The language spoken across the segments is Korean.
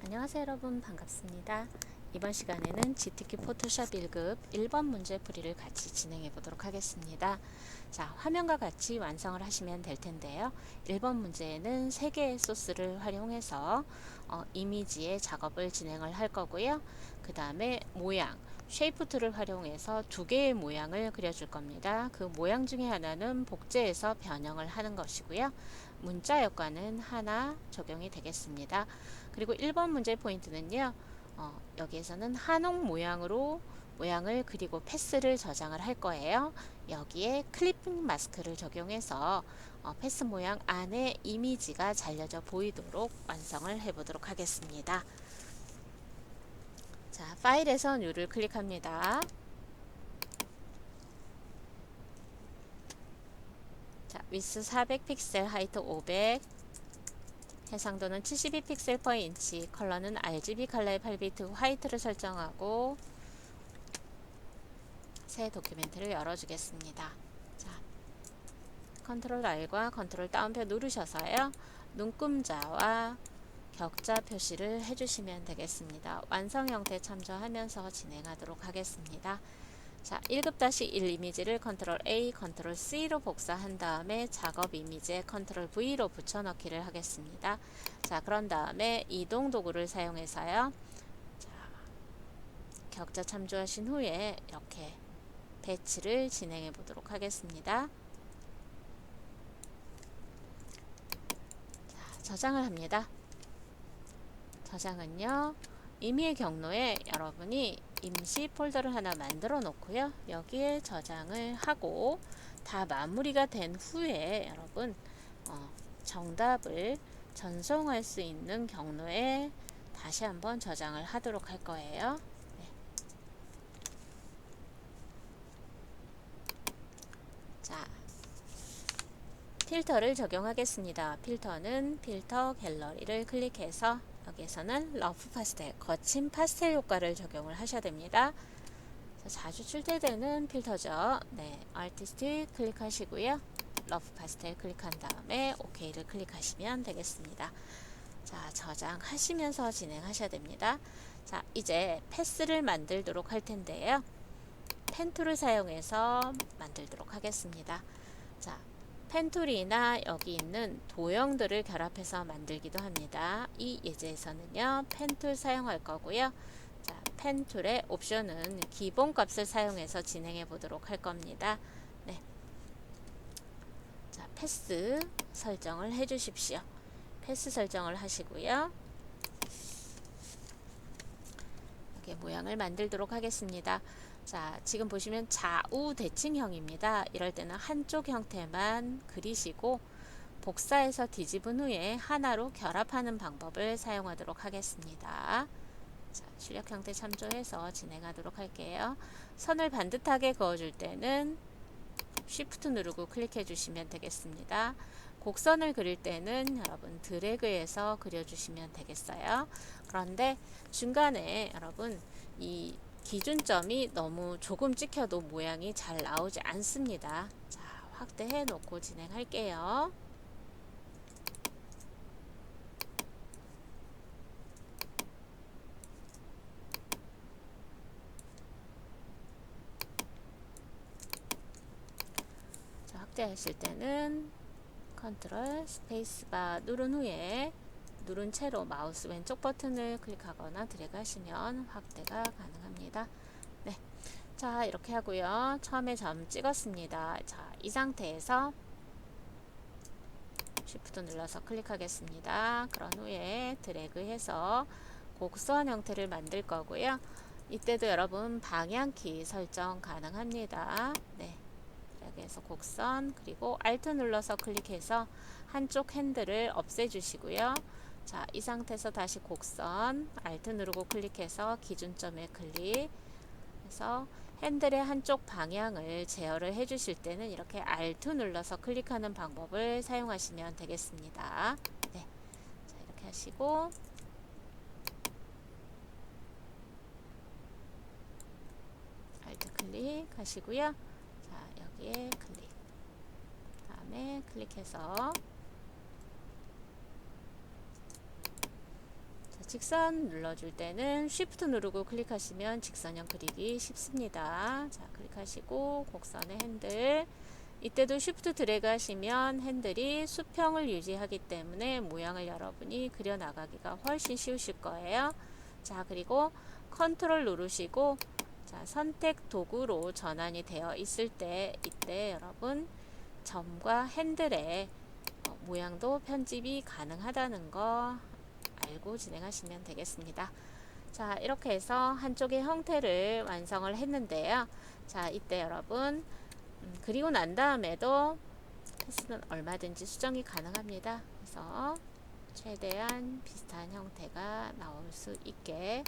안녕하세요 여러분, 반갑습니다. 이번 시간에는 GTK 포토샵 1급 1번 문제 풀이를 같이 진행해 보도록 하겠습니다. 자, 화면과 같이 완성을 하시면 될 텐데요. 1번 문제에는 3개의 소스를 활용해서 이미지의 작업을 진행을 할 거고요. 그 다음에 모양, 쉐이프 툴을 활용해서 2개의 모양을 그려줄 겁니다. 그 모양 중에 하나는 복제해서 변형을 하는 것이고요. 문자 효과는 하나 적용이 되겠습니다. 그리고 1번 문제 포인트는요. 여기에서는 한옥 모양으로 모양을 그리고 패스를 저장을 할 거예요. 여기에 클리핑 마스크를 적용해서 패스 모양 안에 이미지가 잘려져 보이도록 완성을 해 보도록 하겠습니다. 자, 파일에서 뉴를 클릭합니다. 자, 위스 400픽셀, 하이트 500, 해상도는 72픽셀 per 인치, 컬러는 RGB 컬러의 8비트 화이트를 설정하고 새 도큐멘트를 열어주겠습니다. 자, 컨트롤 R과 컨트롤 다운표 누르셔서요. 눈금자와 격자 표시를 해주시면 되겠습니다. 완성 형태 참조하면서 진행하도록 하겠습니다. 자, 1급-1 이미지를 컨트롤 A, 컨트롤 C로 복사한 다음에 작업 이미지에 컨트롤 V로 붙여넣기를 하겠습니다. 자, 그런 다음에 이동 도구를 사용해서요. 자, 격자 참조하신 후에 이렇게 배치를 진행해 보도록 하겠습니다. 자, 저장을 합니다. 저장은요. 임의의 경로에 여러분이 임시 폴더를 하나 만들어 놓고요. 여기에 저장을 하고 다 마무리가 된 후에 여러분 정답을 전송할 수 있는 경로에 다시 한번 저장을 하도록 할 거예요. 네. 자, 필터를 적용하겠습니다. 필터는 필터 갤러리를 클릭해서 여기에서는 러프 파스텔, 거친 파스텔 효과를 적용을 하셔야 됩니다. 자주 출제되는 필터죠. 네, 아티스트 클릭하시고요. 러프 파스텔 클릭한 다음에 OK를 클릭하시면 되겠습니다. 자, 저장하시면서 진행하셔야 됩니다. 자, 이제 패스를 만들도록 할 텐데요. 펜 툴을 사용해서 만들도록 하겠습니다. 자, 펜툴이나 여기 있는 도형들을 결합해서 만들기도 합니다. 이 예제에서는요, 펜툴 사용할 거고요. 자, 펜툴의 옵션은 기본값을 사용해서 진행해 보도록 할 겁니다. 네. 자, 패스 설정을 해 주십시오. 패스 설정을 하시고요. 이렇게 모양을 만들도록 하겠습니다. 자, 지금 보시면 좌우 대칭형입니다. 이럴 때는 한쪽 형태만 그리시고 복사해서 뒤집은 후에 하나로 결합하는 방법을 사용하도록 하겠습니다. 자, 출력 형태 참조해서 진행하도록 할게요. 선을 반듯하게 그어줄 때는 Shift 누르고 클릭해 주시면 되겠습니다. 곡선을 그릴 때는 여러분 드래그해서 그려주시면 되겠어요. 그런데 중간에 여러분 이 기준점이 너무 조금 찍혀도 모양이 잘 나오지 않습니다. 자, 확대해 놓고 진행할게요. 자, 확대하실 때는 컨트롤 스페이스바 누른 후에 누른 채로 마우스 왼쪽 버튼을 클릭하거나 드래그 하시면 확대가 가능합니다. 네. 자, 이렇게 하고요. 처음에 점 찍었습니다. 자, 이 상태에서 Shift 눌러서 클릭하겠습니다. 그런 후에 드래그 해서 곡선 형태를 만들 거고요. 이때도 여러분 방향키 설정 가능합니다. 네. 여기에서 곡선 그리고 Alt 눌러서 클릭해서 한쪽 핸들을 없애주시고요. 자, 이 상태에서 다시 곡선 Alt 누르고 클릭해서 기준점에 클릭해서 핸들의 한쪽 방향을 제어를 해주실 때는 이렇게 Alt 눌러서 클릭하는 방법을 사용하시면 되겠습니다. 네, 자, 이렇게 하시고 Alt 클릭 하시고요. 자, 여기에 클릭 다음에 클릭해서 직선 눌러줄 때는 Shift 누르고 클릭하시면 직선형 그리기 쉽습니다. 자, 클릭하시고 곡선의 핸들, 이때도 Shift 드래그 하시면 핸들이 수평을 유지하기 때문에 모양을 여러분이 그려나가기가 훨씬 쉬우실 거예요. 자, 그리고 컨트롤 누르시고, 자, 선택 도구로 전환이 되어 있을 때, 이때 여러분 점과 핸들의 모양도 편집이 가능하다는 거 알고 진행하시면 되겠습니다. 자, 이렇게 해서 한쪽의 형태를 완성을 했는데요. 자, 이때 여러분 그리고 난 다음에도 패스는 얼마든지 수정이 가능합니다. 그래서 최대한 비슷한 형태가 나올 수 있게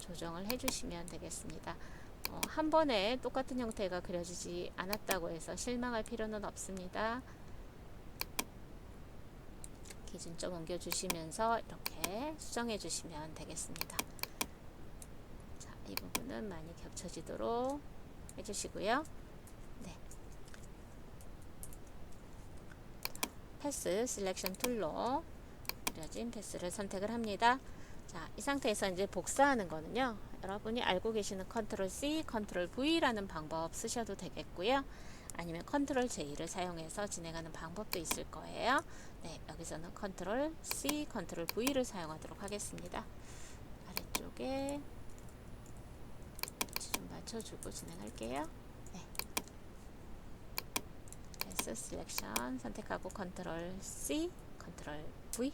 조정을 해주시면 되겠습니다. 한 번에 똑같은 형태가 그려지지 않았다고 해서 실망할 필요는 없습니다. 기준점 옮겨주시면서 이렇게 수정해 주시면 되겠습니다. 자, 이 부분은 많이 겹쳐지도록 해주시고요. 네. 패스 셀렉션 툴로 그려진 패스를 선택을 합니다. 자, 이 상태에서 이제 복사하는 거는요, 여러분이 알고 계시는 컨트롤 C, 컨트롤 V라는 방법 쓰셔도 되겠고요. 아니면 컨트롤 J를 사용해서 진행하는 방법도 있을 거예요. 네, 여기서는 컨트롤 C, 컨트롤 V를 사용하도록 하겠습니다. 아래쪽에 위치 좀 맞춰주고 진행할게요. 네. 패스 셀렉션 선택하고 컨트롤 C, 컨트롤 V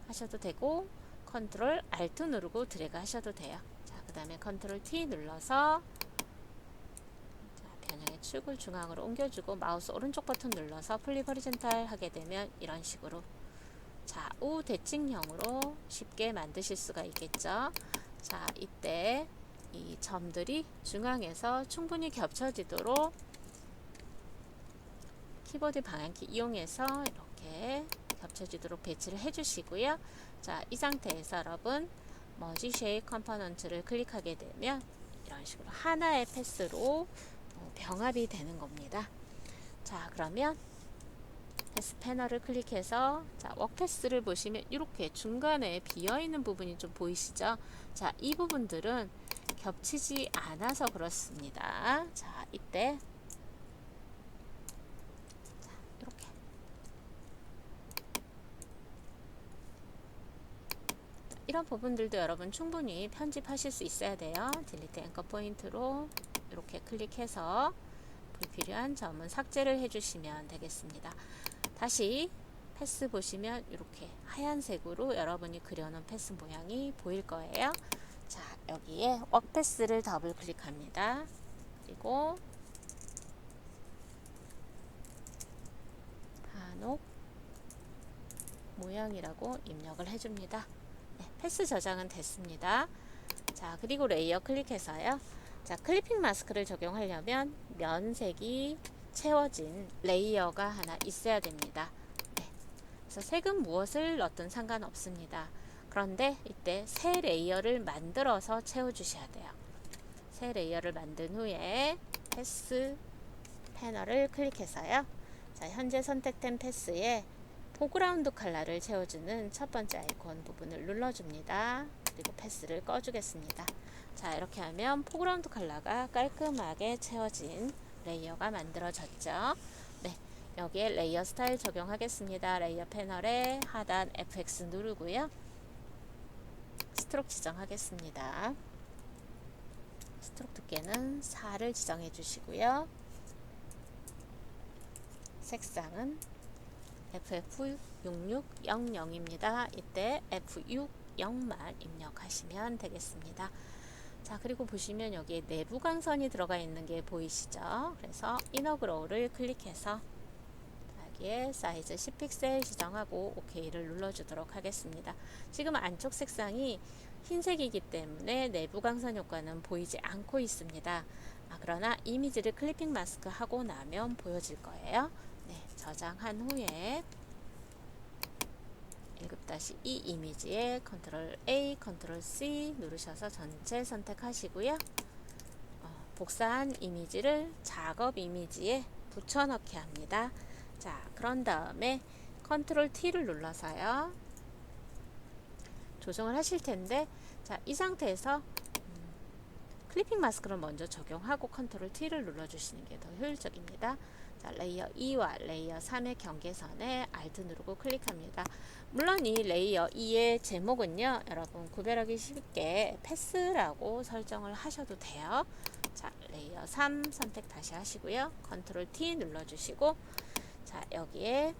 하셔도 되고, 컨트롤 Alt 누르고 드래그 하셔도 돼요. 자, 그 다음에 컨트롤 T 눌러서 변형의 축을 중앙으로 옮겨주고 마우스 오른쪽 버튼 눌러서 플립 허리젠탈 하게 되면 이런 식으로 좌우 대칭형으로 쉽게 만드실 수가 있겠죠. 자, 이때 이 점들이 중앙에서 충분히 겹쳐지도록 키보드 방향키 이용해서 이렇게 겹쳐지도록 배치를 해주시고요. 자, 이 상태에서 여러분 머지 쉐입 컴포넌트를 클릭하게 되면 이런 식으로 하나의 패스로 병합이 되는 겁니다. 자, 그러면 패스 패널을 클릭해서, 자, 워크패스를 보시면 이렇게 중간에 비어있는 부분이 좀 보이시죠? 자, 이 부분들은 겹치지 않아서 그렇습니다. 자, 이때 이렇게 이런 부분들도 여러분 충분히 편집하실 수 있어야 돼요. 딜리트 앵커 포인트로 이렇게 클릭해서 불필요한 점은 삭제를 해주시면 되겠습니다. 다시 패스 보시면 이렇게 하얀색으로 여러분이 그려놓은 패스 모양이 보일 거예요. 자, 여기에 워크패스를 더블 클릭합니다. 그리고 한옥 모양이라고 입력을 해줍니다. 네, 패스 저장은 됐습니다. 자, 그리고 레이어 클릭해서요. 자, 클리핑 마스크를 적용하려면 면색이 채워진 레이어가 하나 있어야 됩니다. 네. 그래서 색은 무엇을 넣든 상관없습니다. 그런데 이때 새 레이어를 만들어서 채워주셔야 돼요. 새 레이어를 만든 후에 패스 패널을 클릭해서요. 자, 현재 선택된 패스에 포그라운드 컬러를 채워주는 첫 번째 아이콘 부분을 눌러줍니다. 그리고 패스를 꺼주겠습니다. 자, 이렇게 하면 포그라운드 컬러가 깔끔하게 채워진 레이어가 만들어졌죠. 네, 여기에 레이어 스타일 적용하겠습니다. 레이어 패널에 하단 FX 누르고요. 스트로크 지정하겠습니다. 스트로크 두께는 4를 지정해 주시고요. 색상은 FF6600입니다. 이때 F60만 입력하시면 되겠습니다. 자, 그리고 보시면 여기에 내부 광선이 들어가 있는 게 보이시죠? 그래서 이너 그로우를 클릭해서 여기에 사이즈 10픽셀 지정하고 OK를 눌러주도록 하겠습니다. 지금 안쪽 색상이 흰색이기 때문에 내부 광선 효과는 보이지 않고 있습니다. 그러나 이미지를 클리핑 마스크 하고 나면 보여질 거예요. 네, 저장한 후에 1급-2 이미지에 컨트롤 A, 컨트롤 C 누르셔서 전체 선택하시고요. 복사한 이미지를 작업 이미지에 붙여넣기 합니다. 자, 그런 다음에 컨트롤 T를 눌러서요. 조정을 하실 텐데, 자, 이 상태에서 클리핑 마스크를 먼저 적용하고 컨트롤 T를 눌러주시는 게 더 효율적입니다. 자, 레이어 2와 레이어 3의 경계선에 Alt 누르고 클릭합니다. 물론 이 레이어 2의 제목은요, 여러분 구별하기 쉽게 패스라고 설정을 하셔도 돼요. 자, 레이어 3 선택 다시 하시고요. 컨트롤 T 눌러주시고, 자, 여기에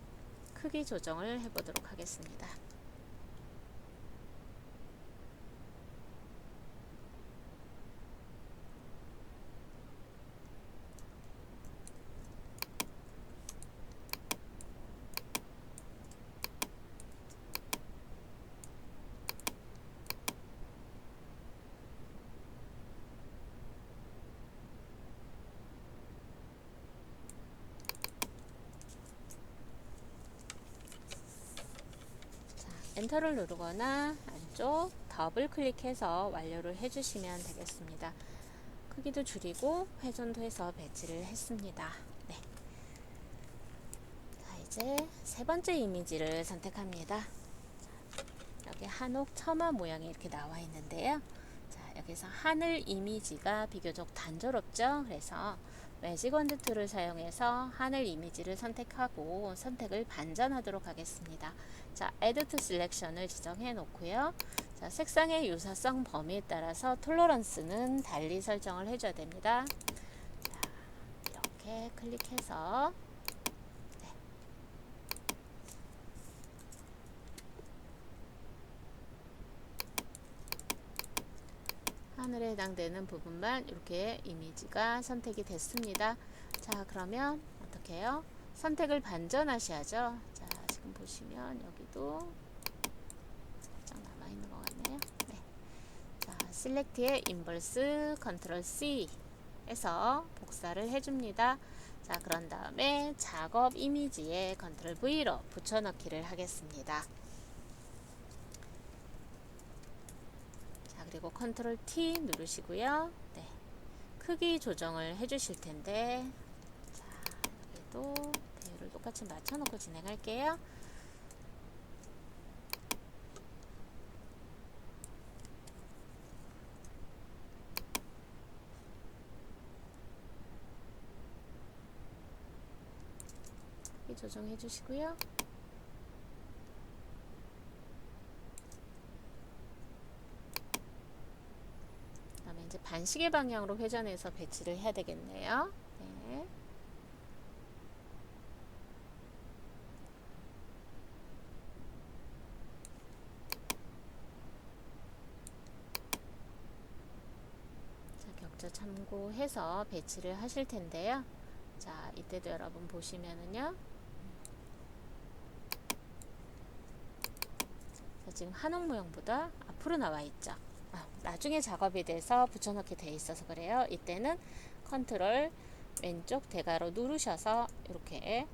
크기 조정을 해보도록 하겠습니다. 엔터를 누르거나 안쪽 더블 클릭해서 완료를 해주시면 되겠습니다. 크기도 줄이고 회전도 해서 배치를 했습니다. 네. 자, 이제 세 번째 이미지를 선택합니다. 자, 여기 한옥 처마 모양이 이렇게 나와 있는데요. 자, 여기서 하늘 이미지가 비교적 단조롭죠. 그래서 매직 원드 툴을 사용해서 하늘 이미지를 선택하고 선택을 반전하도록 하겠습니다. 자, Add to Selection을 지정해 놓고요. 자, 색상의 유사성 범위에 따라서 톨러런스는 달리 설정을 해줘야 됩니다. 자, 이렇게 클릭해서 네. 하늘에 해당되는 부분만 이렇게 이미지가 선택이 됐습니다. 자, 그러면 어떻게 해요? 선택을 반전하셔야죠. 자, 지금 보시면 여기도 살짝 남아있는 것 같네요. 네. 자, 셀렉트의 인버스 컨트롤 C 해서 복사를 해줍니다. 자, 그런 다음에 작업 이미지에 컨트롤 V로 붙여넣기를 하겠습니다. 자, 그리고 컨트롤 T 누르시고요. 네. 크기 조정을 해주실 텐데, 자, 여기도 배열을 똑같이 맞춰놓고 진행할게요. 크기 조정해 주시고요. 그다음에 이제 반시계 방향으로 회전해서 배치를 해야 되겠네요. 네. 자, 격자 참고해서 배치를 하실 텐데요. 자, 이때도 여러분 보시면은요. 자, 지금 한옥 모형보다 앞으로 나와 있죠. 나중에 작업이 돼서 붙여넣기 돼 있어서 그래요. 이때는 컨트롤 왼쪽 대괄호 누르셔서 이렇게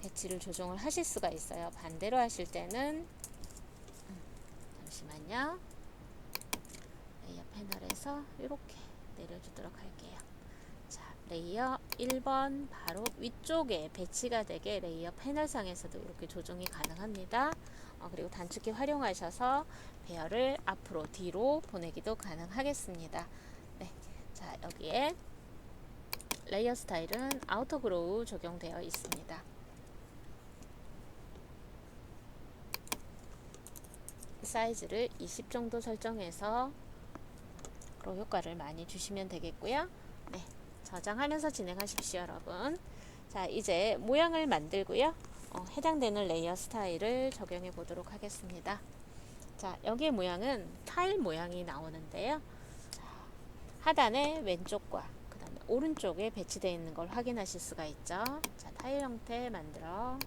배치를 조정을 하실 수가 있어요. 반대로 하실 때는 잠시만요. 레이어 패널에서 이렇게 내려주도록 할게요. 자, 레이어 1번 바로 위쪽에 배치가 되게 레이어 패널상에서도 이렇게 조정이 가능합니다. 그리고 단축키 활용하셔서 배열을 앞으로 뒤로 보내기도 가능하겠습니다. 네, 자, 여기에 레이어 스타일은 아우터 그로우 적용되어 있습니다. 사이즈를 20 정도 설정해서 그로 효과를 많이 주시면 되겠고요. 네, 저장하면서 진행하십시오, 여러분. 자, 이제 모양을 만들고요. 해당되는 레이어 스타일을 적용해 보도록 하겠습니다. 자, 여기의 모양은 타일 모양이 나오는데요. 자, 하단의 왼쪽과 그 다음에 오른쪽에 배치되어 있는 걸 확인하실 수가 있죠. 자, 타일 형태 만들어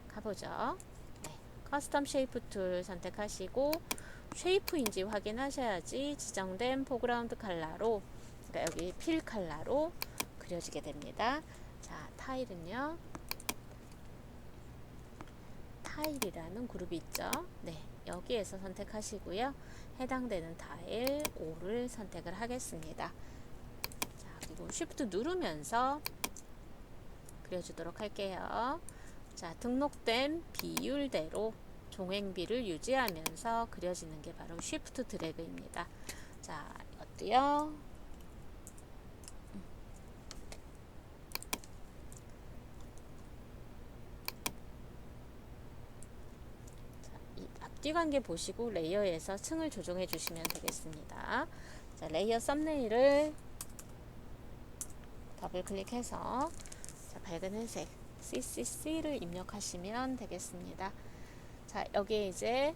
가보죠. 네, 커스텀 쉐이프 툴 선택하시고 쉐이프인지 확인하셔야지 지정된 포그라운드 컬러로, 그러니까 여기 필 컬러로 그려지게 됩니다. 자, 타일은요. 타일이라는 그룹이 있죠. 네, 여기에서 선택하시고요. 해당되는 타일 5를 선택을 하겠습니다. 자, 그리고 Shift 누르면서 그려주도록 할게요. 자, 등록된 비율대로 종횡비를 유지하면서 그려지는 게 바로 쉬프트 드래그입니다. 자, 이것도요. 앞뒤 관계 보시고 레이어에서 층을 조정해 주시면 되겠습니다. 자, 레이어 썸네일을 더블 클릭해서 자, 밝은 회색 CCC를 입력하시면 되겠습니다. 자, 여기에 이제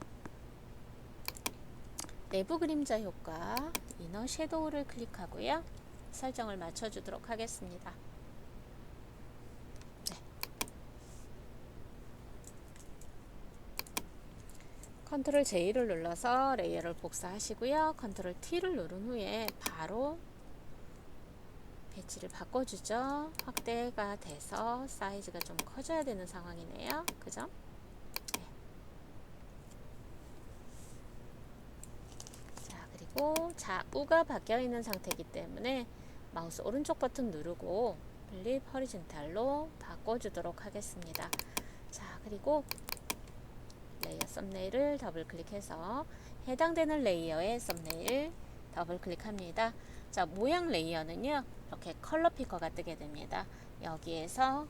내부 그림자 효과 이너 섀도우를 클릭하고요. 설정을 맞춰주도록 하겠습니다. 네. 컨트롤 J를 눌러서 레이어를 복사하시고요. 컨트롤 T를 누른 후에 바로 배치를 바꿔주죠. 확대가 돼서 사이즈가 좀 커져야 되는 상황이네요. 그죠? 네. 자, 그리고 좌우가 바뀌어 있는 상태이기 때문에 마우스 오른쪽 버튼 누르고 플립 허리젠탈로 바꿔주도록 하겠습니다. 자, 그리고 레이어 썸네일을 더블 클릭해서 해당되는 레이어의 썸네일 더블 클릭합니다. 자, 모양 레이어는요, 이렇게 컬러 피커가 뜨게 됩니다. 여기에서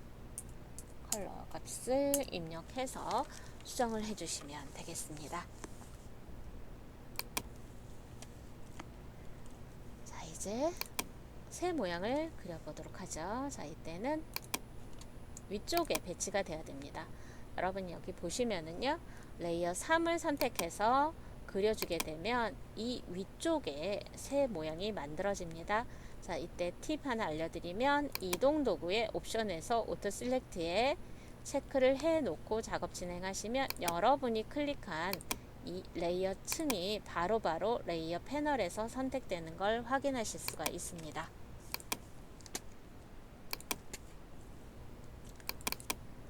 컬러 값을 입력해서 수정을 해주시면 되겠습니다. 자, 이제 새 모양을 그려보도록 하죠. 자, 이때는 위쪽에 배치가 되어야 됩니다. 여러분 여기 보시면은요, 레이어 3을 선택해서 그려주게 되면 이 위쪽에 새 모양이 만들어집니다. 자, 이때 팁 하나 알려드리면 이동 도구의 옵션에서 오토 셀렉트에 체크를 해 놓고 작업 진행하시면 여러분이 클릭한 이 레이어 층이 바로바로 레이어 패널에서 선택되는 걸 확인하실 수가 있습니다.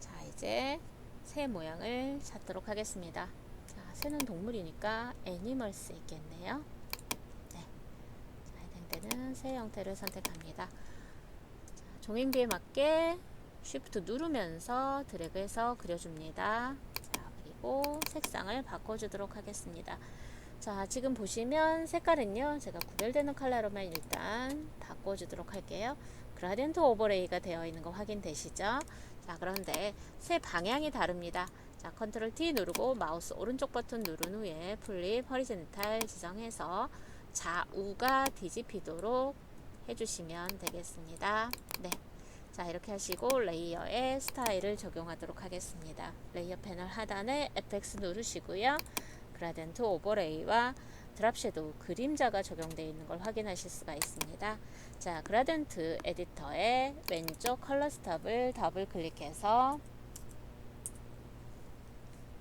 자, 이제 새 모양을 찾도록 하겠습니다. 자, 새는 동물이니까 애니멀스 있겠네요. 네. 자, 해당되는 새 형태를 선택합니다. 자, 종횡비에 맞게 쉬프트 누르면서 드래그해서 그려줍니다. 자, 그리고 색상을 바꿔주도록 하겠습니다. 자, 지금 보시면 색깔은요, 제가 구별되는 컬러로만 일단 바꿔주도록 할게요. 그라디언트 오버레이가 되어 있는 거 확인되시죠? 자, 그런데 새 방향이 다릅니다. 자, 컨트롤 T 누르고 마우스 오른쪽 버튼 누른 후에 플립 허리젠탈 지정해서 좌우가 뒤집히도록 해주시면 되겠습니다. 네. 자, 이렇게 하시고 레이어에 스타일을 적용하도록 하겠습니다. 레이어 패널 하단에 FX 누르시고요. 그라디언트 오버레이와 드랍 섀도우 그림자가 적용되어 있는 걸 확인하실 수가 있습니다. 자, 그라디언트 에디터의 왼쪽 컬러 스톱을 더블 클릭해서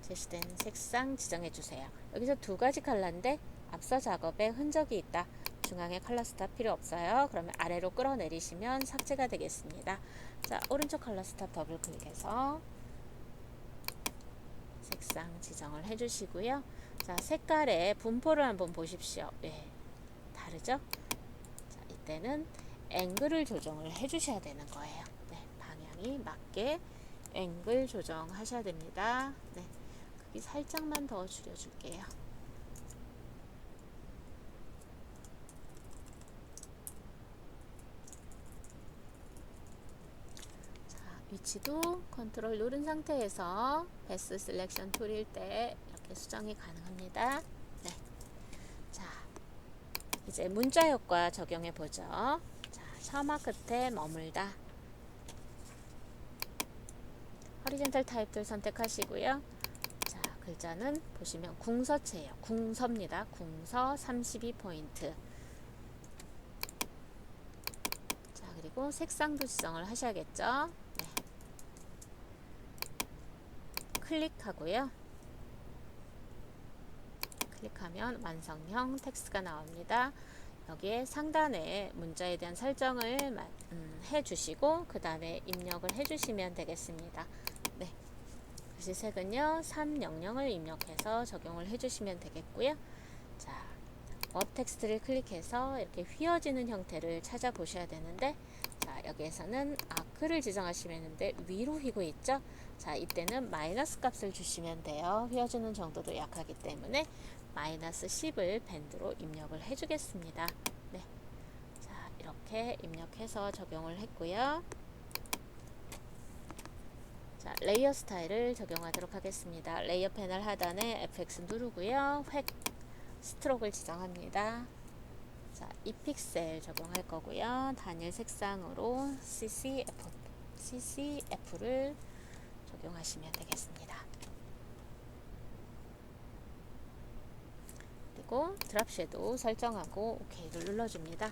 제시된 색상 지정해 주세요. 여기서 두 가지 컬러인데 앞서 작업에 흔적이 있다. 중앙에 컬러 스톱 필요 없어요. 그러면 아래로 끌어내리시면 삭제가 되겠습니다. 자, 오른쪽 컬러 스톱 더블 클릭해서 색상 지정을 해주시고요. 자, 색깔의 분포를 한번 보십시오. 예, 다르죠? 자, 이때는 앵글을 조정을 해주셔야 되는 거예요. 네, 방향이 맞게 앵글 조정하셔야 됩니다. 네, 크기 살짝만 더 줄여줄게요. 위치도 컨트롤 누른 상태에서 베스 셀렉션 툴일 때 이렇게 수정이 가능합니다. 네. 자, 이제 문자 효과 적용해 보죠. 자, 셔마 끝에 머물다. 허리젠탈 타입들 선택하시고요. 자, 글자는 보시면 궁서체예요. 궁서입니다. 궁서 32포인트. 자, 그리고 색상도 지정을 하셔야겠죠. 네. 클릭하고요. 클릭하면 완성형 텍스트가 나옵니다. 여기에 상단에 문자에 대한 설정을 해주시고 그 다음에 입력을 해주시면 되겠습니다. 네, 글씨색은요 300을 입력해서 적용을 해주시면 되겠고요. 자, 업 텍스트를 클릭해서 이렇게 휘어지는 형태를 찾아보셔야 되는데, 자, 여기에서는 아크를 지정하시면 되는데 위로 휘고 있죠. 자, 이때는 마이너스 값을 주시면 돼요. 휘어주는 정도도 약하기 때문에 마이너스 10을 밴드로 입력을 해주겠습니다. 네. 자, 이렇게 입력해서 적용을 했고요. 자, 레이어 스타일을 적용하도록 하겠습니다. 레이어 패널 하단에 FX 누르고요. 획 스트로크를 지정합니다. 자, 2픽셀 적용할 거고요. 단일 색상으로 CCF를 적용하시면 되겠습니다. 그리고 드랍 섀도우 설정하고 OK를 눌러줍니다.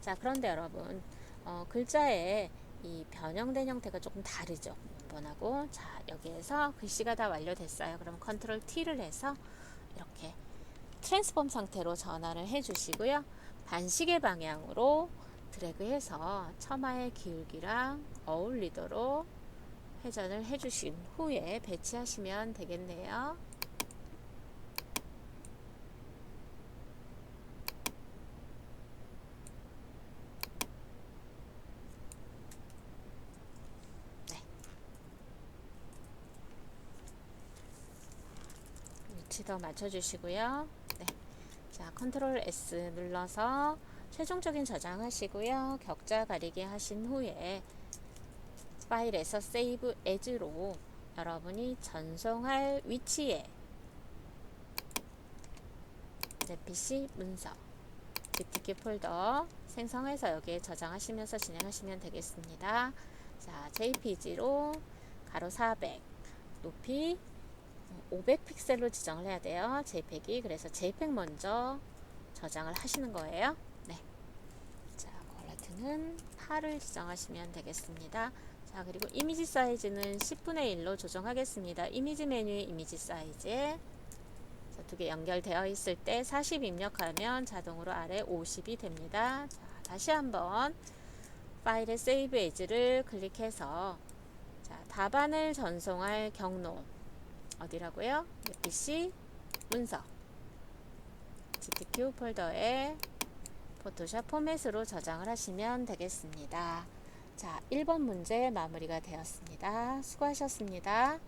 자, 그런데 여러분 글자의 이 변형된 형태가 조금 다르죠. 원본하고. 자, 여기에서 글씨가 다 완료됐어요. 그럼 컨트롤 T를 해서 이렇게 트랜스폼 상태로 전환을 해 주시고요. 반시계 방향으로 드래그해서 처마의 기울기랑 어울리도록 회전을 해 주신 후에 배치하시면 되겠네요. 네. 위치 더 맞춰주시고요. 네. 자, 컨트롤 S 눌러서 최종적인 저장하시고요. 격자 가리기 하신 후에 파일에서 세이브 에즈로 여러분이 전송할 위치에 PC 문서 GTK 폴더 생성해서 여기에 저장하시면서 진행하시면 되겠습니다. 자, JPG로 가로 400 높이 500 픽셀로 지정을 해야 돼요. JPEG이. 그래서 JPEG 먼저 저장을 하시는 거예요. 네. 자, 퀄리티는 8을 지정하시면 되겠습니다. 자, 그리고 이미지 사이즈는 10분의 1로 조정하겠습니다. 이미지 메뉴의 이미지 사이즈에 두 개 연결되어 있을 때 40 입력하면 자동으로 아래 50이 됩니다. 자, 다시 한번 파일의 세이브 에즈를 클릭해서 자, 답안을 전송할 경로 어디라고요? PC 문서 GTK 폴더에 포토샵 포맷으로 저장을 하시면 되겠습니다. 자, 1번 문제 마무리가 되었습니다. 수고하셨습니다.